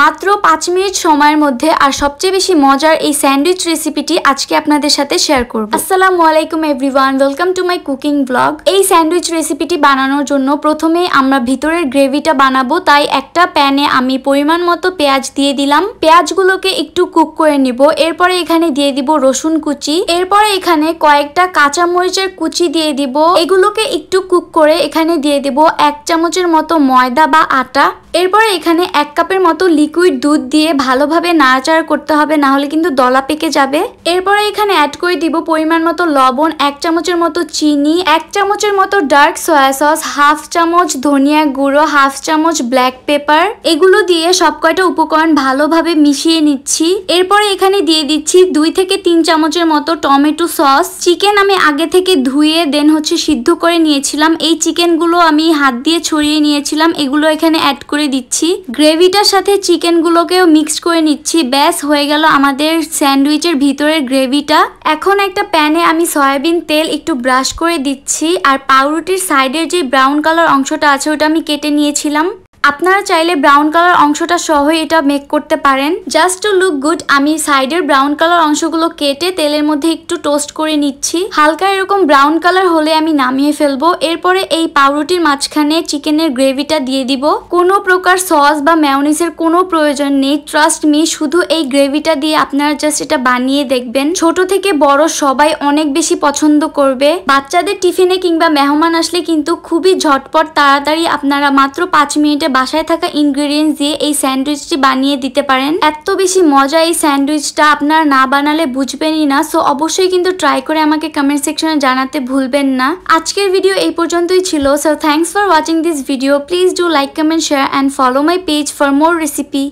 মাত্র 5 মিনিট সময়ের মধ্যে আর সবচেয়ে বেশি মজার এই স্যান্ডউইচ রেসিপিটি আজকে আপনাদের সাথে শেয়ার করব। আসসালামু আলাইকুম everyone, welcome to my cooking blog. এই স্যান্ডউইচ রেসিপিটি বানানোর জন্য প্রথমে আমরা ভিতরের গ্রেভিটা বানাবো, তাই একটা প্যানে আমি পরিমাণ মতো পেঁয়াজ দিয়ে দিলাম। পেঁয়াজগুলোকে একটু কুক করে নিব। এরপরে এখানে দিয়ে দিব রসুন কুচি, এরপরে এখানে কয়েকটা কাঁচা মরিচের কুচি দিয়ে দিব। এগুলোকে একটু কুক করে এখানে দিয়ে দিব 1 চামচের মতো ময়দা বা আটা। এরপরে এখানে 1 কাপের মতো লিকুইড দুধ দিয়ে ভালোভাবে নাড়াচাড়া করতে হবে, না হলে কিন্তু দলা পেকে যাবে। এরপরে এখানে অ্যাড করে দিব পরিমাণ মতো লবণ, 1 চামচের মতো চিনি, 1 চামচের মতো ডার্ক সয়া সস, 1/2 চামচ ধনিয়া গুঁড়ো, 1/2 চামচ ব্ল্যাক পেপার। এগুলো দিয়ে সব কয়টা উপকরণ ভালোভাবে মিশিয়ে নিচ্ছি। এরপরে এখানে দিয়ে দিচ্ছি 2 থেকে 3 চামচের মতো টমেটো সস। চিকেন আমি আগে থেকে ধুয়ে দেন সিদ্ধ করে নিয়েছিলাম। এই চিকেনগুলো আমি হাত দিয়ে ছড়িয়ে নিয়েছিলাম, এগুলো এখানে অ্যাড করে দিচ্ছি। গ্রেভিটার সাথে চিকেনগুলোকেও মিক্স করে নিচ্ছি। ব্যাস হয়ে গেল আমাদের স্যান্ডউইচের ভিতরের গ্রেভিটা। এখন একটা প্যানে আমি সয়াবিন তেল একটু ব্রাশ করে দিচ্ছি, আর পাউরুটির সাইডের যে ব্রাউন কালার অংশটা আছে ওটা আমি কেটে নিয়েছিলাম। আপনারা চাইলে ব্রাউন কালার অংশটা সহ এটা মেক করতে পারেন। জাস্ট টু লুক গুড আমি সাইডের ব্রাউন কালার অংশগুলো কেটে তেলের মধ্যে একটু টোস্ট করে নিচ্ছি। হালকা এরকম ব্রাউন কালার হলে আমি নামিয়ে ফেলবো। এরপরে এই পাউরুটির মাঝখানে চিকেনের গ্রেভিটা দিয়ে দিব। কোনো প্রকার সস বা মেয়োনিজের কোনো প্রয়োজন নেই, ট্রাস্ট মি। শুধু এই গ্রেভিটা দিয়ে আপনারা জাস্ট এটা বানিয়ে দেখবেন। ছোট থেকে বড় সবাই অনেক বেশি পছন্দ করবে। বাচ্চাদের টিফিনে কিংবা মেহমান আসলে কিন্তু খুবই ঝটপট তাড়াতাড়ি আপনারা মাত্র 5 মিনিটে বাসায় থাকা ইনগ্রেডিয়েন্টস দিয়ে এই স্যান্ডউইচটি বানিয়ে দিতে পারেন। এত বেশি মজা এই স্যান্ডউইচটা, আপনারা না বানালে বুঝবেনই না। সো অবশ্যই কিন্তু ট্রাই করে আমাকে কমেন্ট সেকশনে জানাতে ভুলবেন না। আজকের ভিডিও এই পর্যন্তই ছিল। So thanks for watching this video. Please do like, comment, share and follow my page for more recipe.